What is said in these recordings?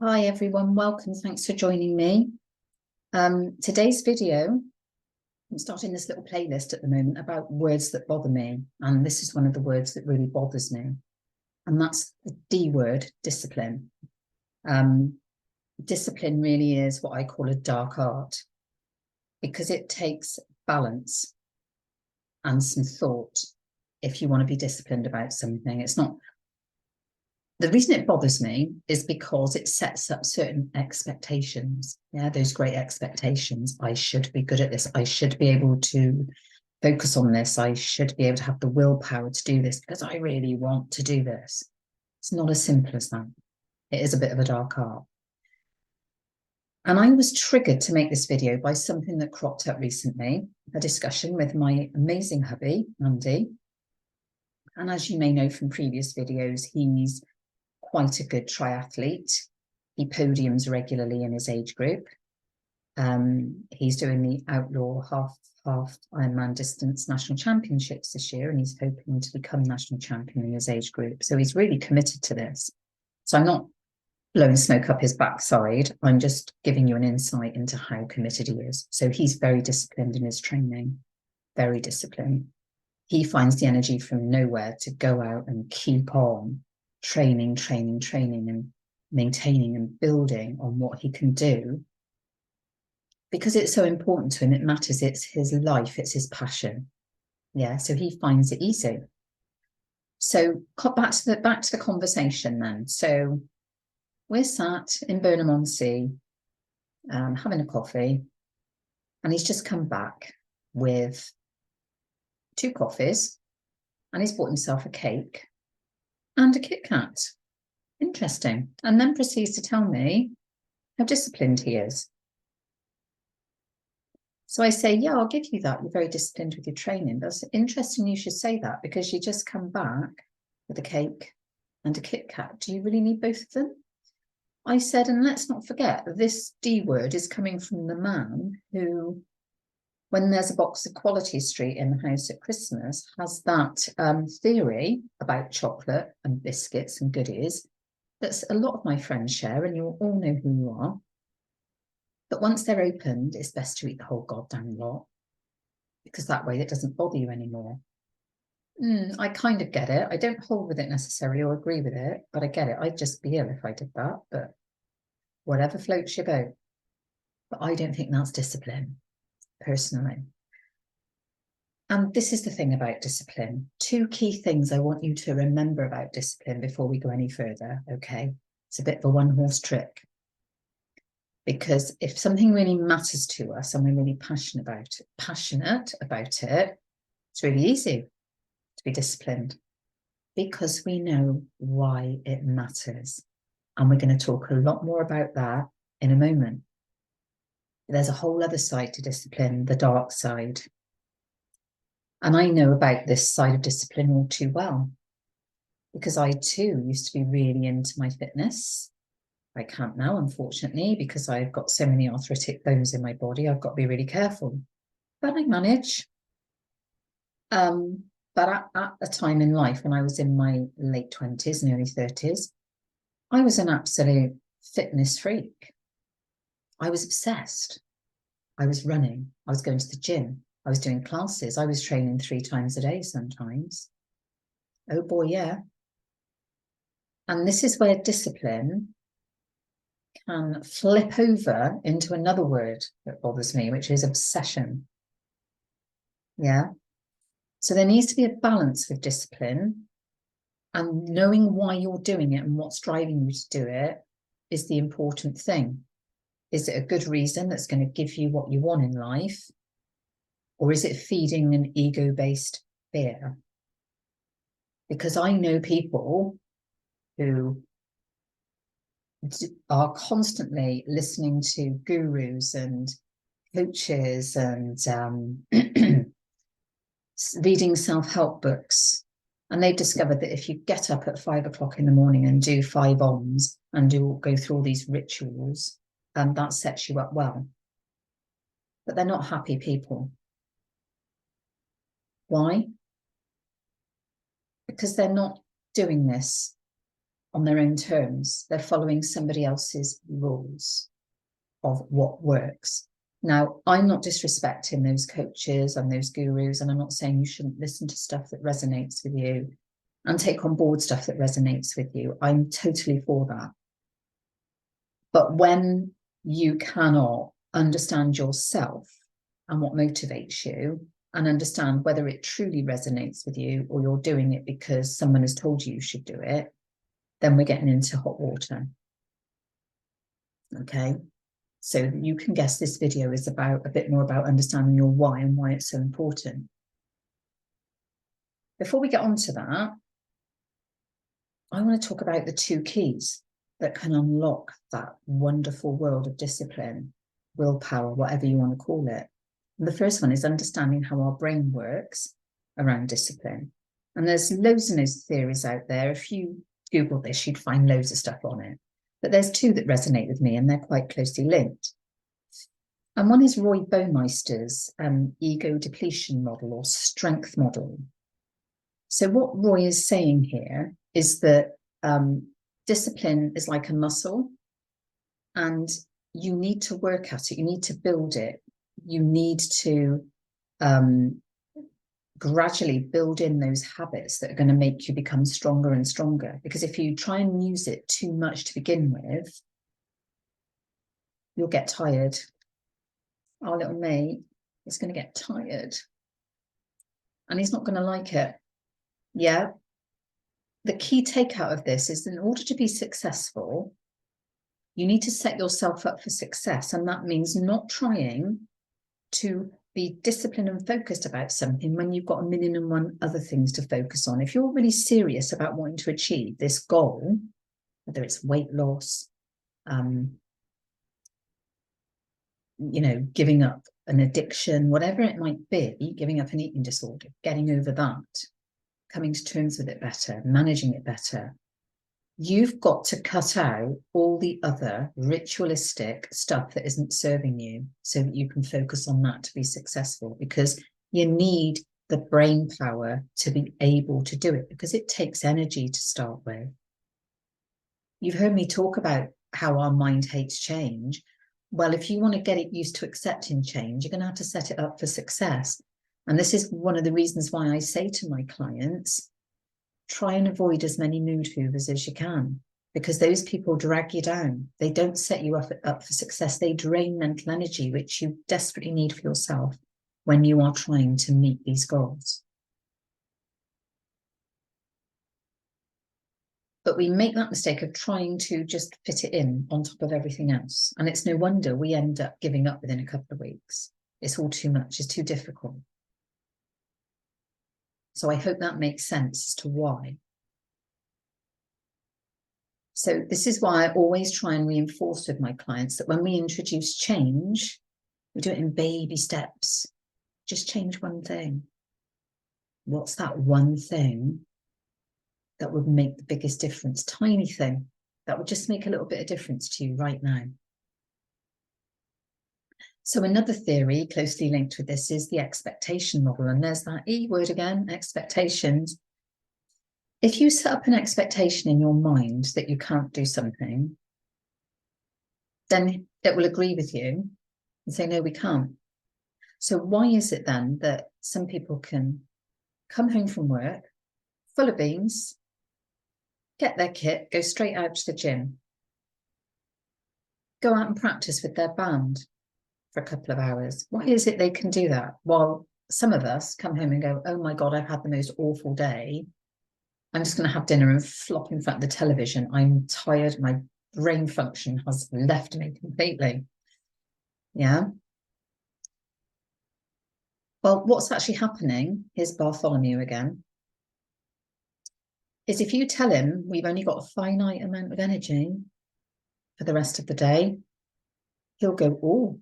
Hi everyone, welcome. Thanks for joining me. Today's video, I'm starting this little playlist at the moment about words that bother me. And this is one of the words that really bothers me. And that's the D word, discipline. Discipline really is what I call a dark art because it takes balance and some thought if you want to be disciplined about something. It's not. The reason it bothers me is because it sets up certain expectations. Yeah, those great expectations. I should be good at this. I should be able to focus on this. I should be able to have the willpower to do this because I really want to do this. It's not as simple as that. It is a bit of a dark art. And I was triggered to make this video by something that cropped up recently, a discussion with my amazing hubby, Andy. And as you may know from previous videos, he's quite a good triathlete. He podiums regularly in his age group. He's doing the outlaw half Ironman distance national championships this year, and he's hoping to become national champion in his age group. So he's really committed to this. So I'm not blowing smoke up his backside. I'm just giving you an insight into how committed he is. So he's very disciplined in his training, very disciplined. He finds the energy from nowhere to go out and keep on training and maintaining and building on what he can do because it's so important to him. It matters. It's his life. It's his passion. Yeah. So he finds it easy. So back to the conversation then. So we're sat in Burnham-on-Sea, having a coffee, and he's just come back with 2 coffees, and he's bought himself a cake and a Kit Kat. Interesting. And then proceeds to tell me how disciplined he is. So I say, yeah, I'll give you that. You're very disciplined with your training. That's interesting you should say that because you just come back with a cake and a Kit Kat. Do you really need both of them? I said, and let's not forget, this D word is coming from the man who, when there's a box of Quality Street in the house at Christmas, has that theory about chocolate and biscuits and goodies that a lot of my friends share, and you all know who you are. But once they're opened, it's best to eat the whole goddamn lot because that way it doesn't bother you anymore. I kind of get it. I don't hold with it necessarily or agree with it, but I get it. I'd just be ill if I did that, but whatever floats your boat. But I don't think that's discipline, personally. And this is the thing about discipline. 2 key things I want you to remember about discipline before we go any further, okay? It's a bit of a one-horse trick. Because if something really matters to us and we're really passionate about it, it's really easy to be disciplined because we know why it matters. And we're going to talk a lot more about that in a moment. There's a whole other side to discipline, the dark side. And I know about this side of discipline all too well because I too used to be really into my fitness. I can't now, unfortunately, because I've got so many arthritic bones in my body. I've got to be really careful, but I manage. But at a time in life when I was in my late 20s and early 30s, I was an absolute fitness freak. I was obsessed. I was running. I was going to the gym. I was doing classes. I was training 3 times a day sometimes. Oh boy, yeah. And this is where discipline can flip over into another word that bothers me, which is obsession. Yeah. So there needs to be a balance with discipline, and knowing why you're doing it and what's driving you to do it is the important thing. Is it a good reason that's going to give you what you want in life? Or is it feeding an ego-based fear? Because I know people who are constantly listening to gurus and coaches and reading self-help books, and they've discovered that if you get up at 5 o'clock in the morning and do 5 ohms and go through all these rituals, that sets you up well. But they're not happy people. Why? Because they're not doing this on their own terms. They're following somebody else's rules of what works. Now, I'm not disrespecting those coaches and those gurus, and I'm not saying you shouldn't listen to stuff that resonates with you and take on board stuff that resonates with you. I'm totally for that. But when you cannot understand yourself and what motivates you, and understand whether it truly resonates with you or you're doing it because someone has told you you should do it, then we're getting into hot water. Okay, so you can guess this video is about a bit more about understanding your why and why it's so important. Before we get on to that, I want to talk about the 2 keys that can unlock that wonderful world of discipline, willpower, whatever you want to call it. And the first one is understanding how our brain works around discipline. And there's loads and loads of theories out there. If you Google this, you'd find loads of stuff on it. But there's 2 that resonate with me, and they're quite closely linked. And one is Roy Baumeister's ego depletion model or strength model. So what Roy is saying here is that discipline is like a muscle, and you need to work at it. You need to build it. You need to gradually build in those habits that are going to make you become stronger and stronger. Because if you try and use it too much to begin with, you'll get tired. Our little mate is going to get tired. And he's not going to like it. Yeah. The key takeout of this is, in order to be successful, you need to set yourself up for success. And that means not trying to be disciplined and focused about something when you've got a million and one other things to focus on. If you're really serious about wanting to achieve this goal, whether it's weight loss, giving up an addiction, whatever it might be, giving up an eating disorder, getting over that, coming to terms with it better, managing it better, you've got to cut out all the other ritualistic stuff that isn't serving you so that you can focus on that to be successful, because you need the brain power to be able to do it, because it takes energy to start with. You've heard me talk about how our mind hates change. Well, if you want to get it used to accepting change, you're going to have to set it up for success. And this is one of the reasons why I say to my clients, try and avoid as many mood hoovers as you can, because those people drag you down. They don't set you up for success. They drain mental energy, which you desperately need for yourself when you are trying to meet these goals. But we make that mistake of trying to just fit it in on top of everything else. And it's no wonder we end up giving up within a couple of weeks. It's all too much. It's too difficult. So I hope that makes sense as to why. So this is why I always try and reinforce with my clients that when we introduce change, we do it in baby steps. Just change one thing. What's that one thing that would make the biggest difference? Tiny thing that would just make a little bit of difference to you right now. So another theory closely linked with this is the expectation model. And there's that E word again, expectations. If you set up an expectation in your mind that you can't do something, then it will agree with you and say, no, we can't. So why is it then that some people can come home from work full of beans, get their kit, go straight out to the gym, go out and practice with their band for a couple of hours? Why is it they can do that? While some of us come home and go, oh my God, I've had the most awful day. I'm just going to have dinner and flop in front of the television. I'm tired. My brain function has left me completely. Yeah. Well, what's actually happening, here's Bartholomew again, is if you tell him we've only got a finite amount of energy for the rest of the day, he'll go, oh,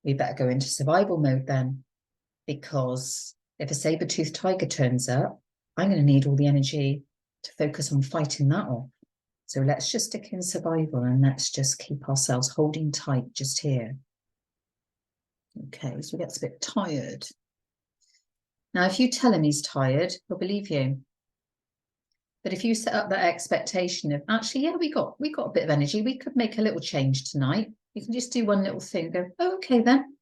we better go into survival mode then, because if a saber-toothed tiger turns up, I'm going to need all the energy to focus on fighting that off. So let's just stick in survival and let's just keep ourselves holding tight just here. Okay, so he gets a bit tired. Now, if you tell him he's tired, he'll believe you. But if you set up that expectation of, actually, yeah, we got a bit of energy, we could make a little change tonight. You can just do one little thing, go, oh, okay then.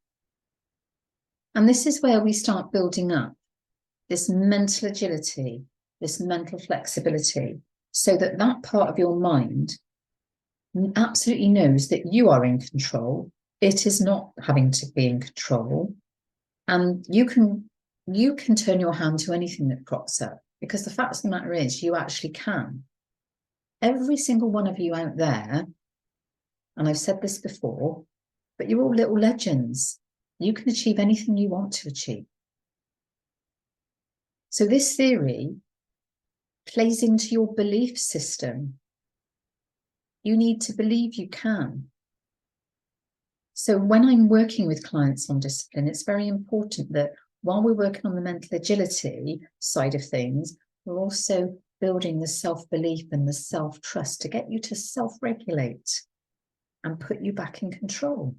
And this is where we start building up this mental agility, this mental flexibility, so that that part of your mind absolutely knows that you are in control. It is not having to be in control. And you can turn your hand to anything that crops up, because the fact of the matter is you actually can. Every single one of you out there, and I've said this before, but you're all little legends. You can achieve anything you want to achieve. So this theory plays into your belief system. You need to believe you can. So when I'm working with clients on discipline, it's very important that while we're working on the mental agility side of things, we're also building the self-belief and the self-trust to get you to self-regulate and put you back in control.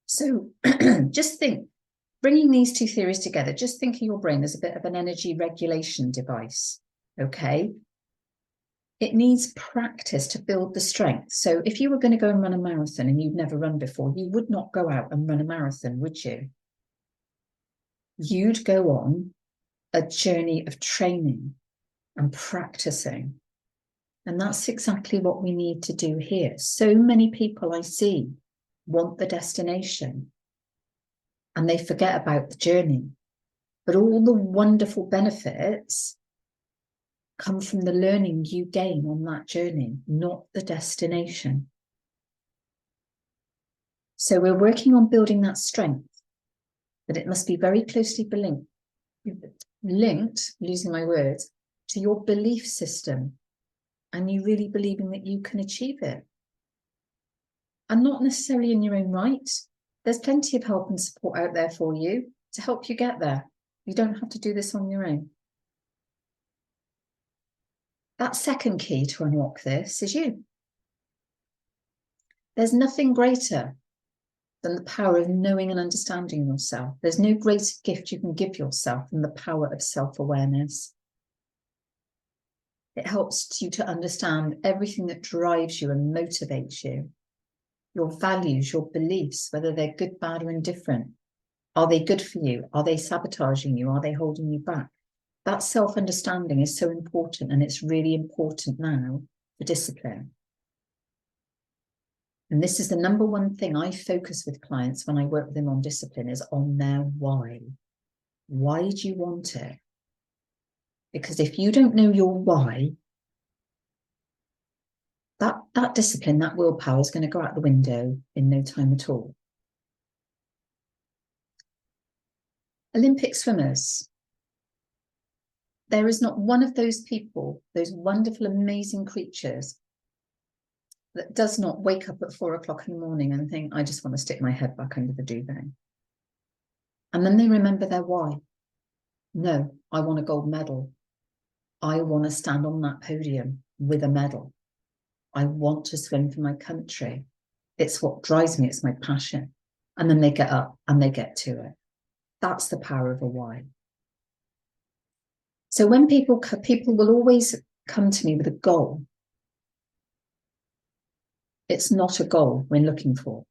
So just think, bringing these two theories together, just think of your brain as a bit of an energy regulation device, okay? It needs practice to build the strength. So if you were going to go and run a marathon and you'd never run before, you would not go out and run a marathon, would you? You'd go on a journey of training and practicing. And that's exactly what we need to do here. So many people I see want the destination and they forget about the journey. But all the wonderful benefits come from the learning you gain on that journey, not the destination. So we're working on building that strength, but it must be very closely linked, losing my words, to your belief system, and you really believing that you can achieve it. And not necessarily in your own right. There's plenty of help and support out there for you to help you get there. You don't have to do this on your own. That second key to unlock this is you. There's nothing greater than the power of knowing and understanding yourself. There's no greater gift you can give yourself than the power of self-awareness. It helps you to understand everything that drives you and motivates you. Your values, your beliefs, whether they're good, bad, or indifferent. Are they good for you? Are they sabotaging you? Are they holding you back? That self-understanding is so important, and it's really important now for discipline. And this is the number one thing I focus with clients when I work with them on discipline, is on their why. Why do you want it? Because if you don't know your why, that discipline, that willpower is going to go out the window in no time at all. Olympic swimmers. There is not one of those people, those wonderful, amazing creatures, that does not wake up at 4 o'clock in the morning and think, I just want to stick my head back under the duvet. And then they remember their why. No, I want a gold medal. I want to stand on that podium with a medal. I want to swim for my country. It's what drives me. It's my passion. And then they get up and they get to it. That's the power of a why. So when people will always come to me with a goal. It's not a goal we're looking for.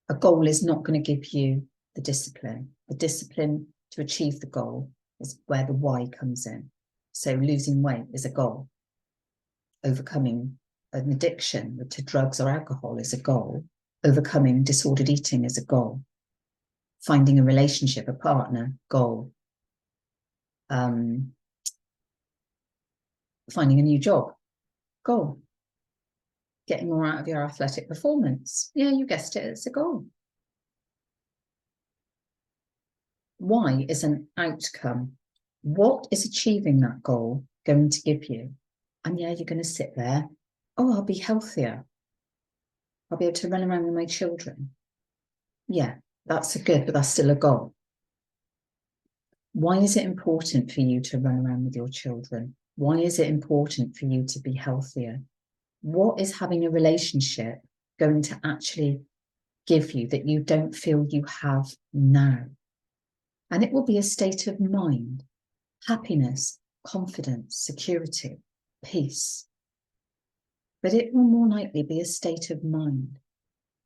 A goal is not going to give you the discipline. The discipline to achieve the goal is where the why comes in. So losing weight is a goal. Overcoming an addiction to drugs or alcohol is a goal. Overcoming disordered eating is a goal. Finding a relationship, a partner, goal. Finding a new job, goal. Getting more out of your athletic performance. Yeah, you guessed it, it's a goal. Why is an outcome. What is achieving that goal going to give you? And yeah, you're going to sit there. Oh, I'll be healthier. I'll be able to run around with my children. Yeah, that's a good, but that's still a goal. Why is it important for you to run around with your children? Why is it important for you to be healthier? What is having a relationship going to actually give you that you don't feel you have now? And it will be a state of mind, happiness, confidence, security, peace. But it will more likely be a state of mind,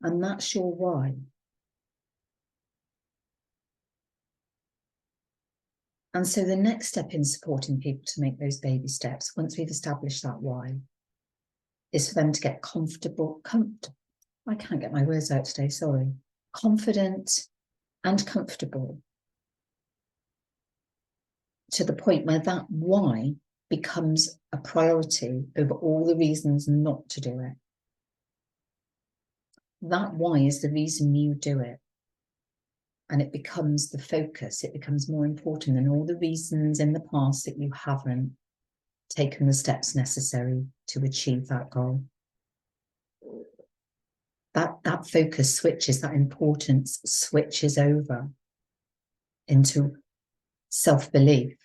and that's your why. And so the next step in supporting people to make those baby steps, once we've established that why, is for them to get comfortable. I can't get my words out today, sorry. Confident and comfortable to the point where that why becomes a priority over all the reasons not to do it. That why is the reason you do it. And it becomes the focus. It becomes more important than all the reasons in the past that you haven't taken the steps necessary to achieve that goal. That focus switches, that importance switches over into self-belief,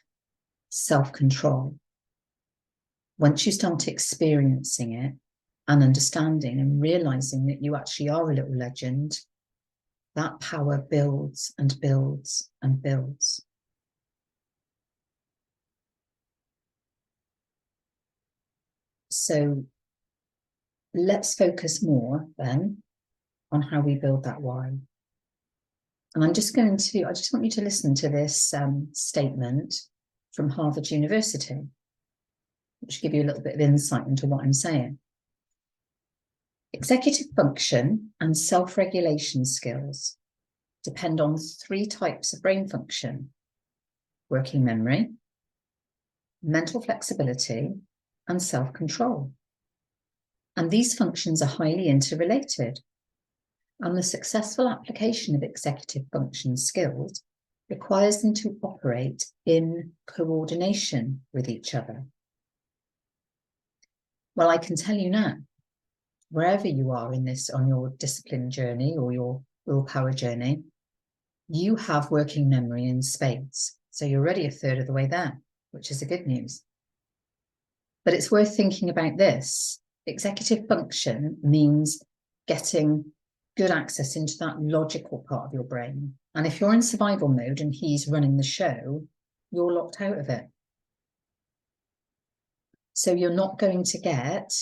self-control. Once you start experiencing it and understanding and realizing that you actually are a little legend, that power builds and builds and builds. So let's focus more then on how we build that why. And I just want you to listen to this statement from Harvard University, which will give you a little bit of insight into what I'm saying. Executive function and self-regulation skills depend on 3 types of brain function: working memory, mental flexibility, and self-control. And these functions are highly interrelated. And the successful application of executive function skills requires them to operate in coordination with each other. Well, I can tell you now, wherever you are in this, on your discipline journey or your willpower journey, you have working memory in spades. So you're already a third of the way there, which is the good news. But it's worth thinking about this. Executive function means getting good access into that logical part of your brain. And if you're in survival mode and he's running the show, you're locked out of it. So you're not going to get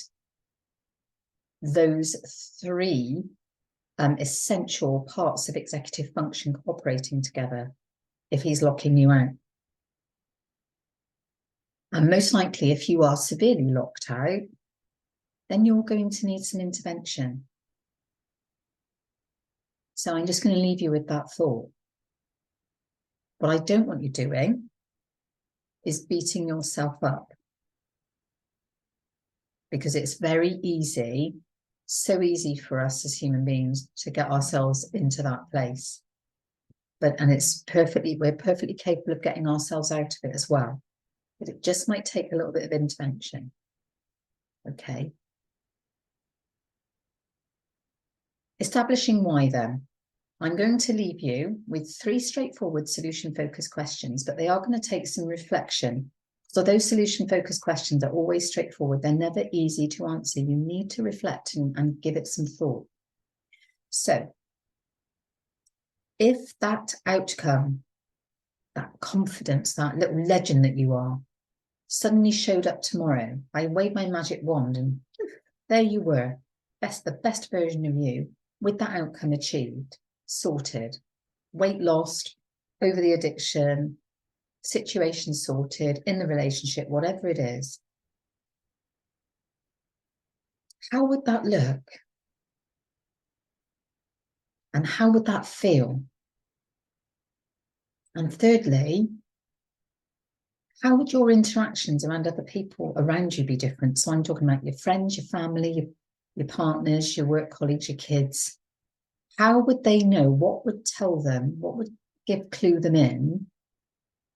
those 3 essential parts of executive function cooperating together if he's locking you out. And most likely, if you are severely locked out, then you're going to need some intervention. So I'm just going to leave you with that thought. What I don't want you doing is beating yourself up, because it's very easy, so easy for us as human beings to get ourselves into that place. And we're perfectly capable of getting ourselves out of it as well. But it just might take a little bit of intervention. Okay. Establishing why then. I'm going to leave you with 3 straightforward solution-focused questions, but they are going to take some reflection. So those solution-focused questions are always straightforward. They're never easy to answer. You need to reflect and give it some thought. So if that outcome, that confidence, that little legend that you are, suddenly showed up tomorrow, I waved my magic wand and there you were, the best version of you, with that outcome achieved, sorted, weight lost, over the addiction, situation sorted, in the relationship, whatever it is. How would that look? And how would that feel? And thirdly, how would your interactions around other people around you be different? So I'm talking about your friends, your family, your partners, your work colleagues, your kids. How would they know? What would tell them? What would clue them in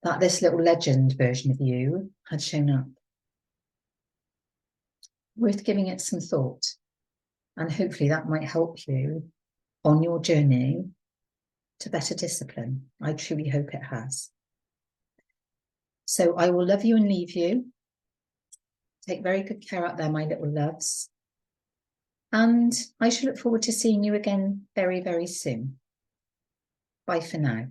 that this little legend version of you had shown up? Worth giving it some thought. And hopefully that might help you on your journey to better discipline. I truly hope it has. So I will love you and leave you. Take very good care out there, my little loves. And I shall look forward to seeing you again very, very soon. Bye for now.